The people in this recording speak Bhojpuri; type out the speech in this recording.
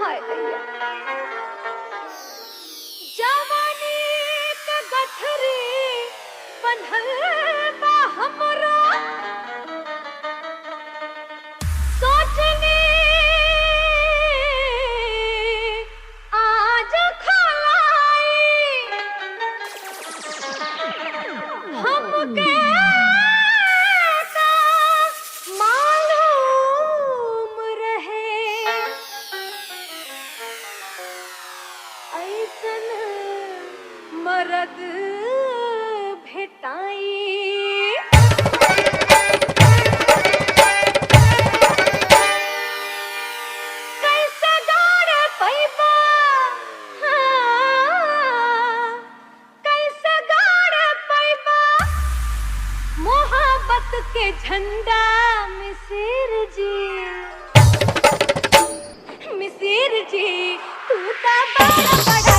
हाय भैया जवानी के गठरी बंधल बा हमरो सोचनी आज खलाई हमके मालूम रहे ऐसन मरद भेटाई कैसे गाड़ पैबा कैसे गाड़ पैबा मोहब्बत के झंडा मिसिर जी तू ता बड़ा बड़ा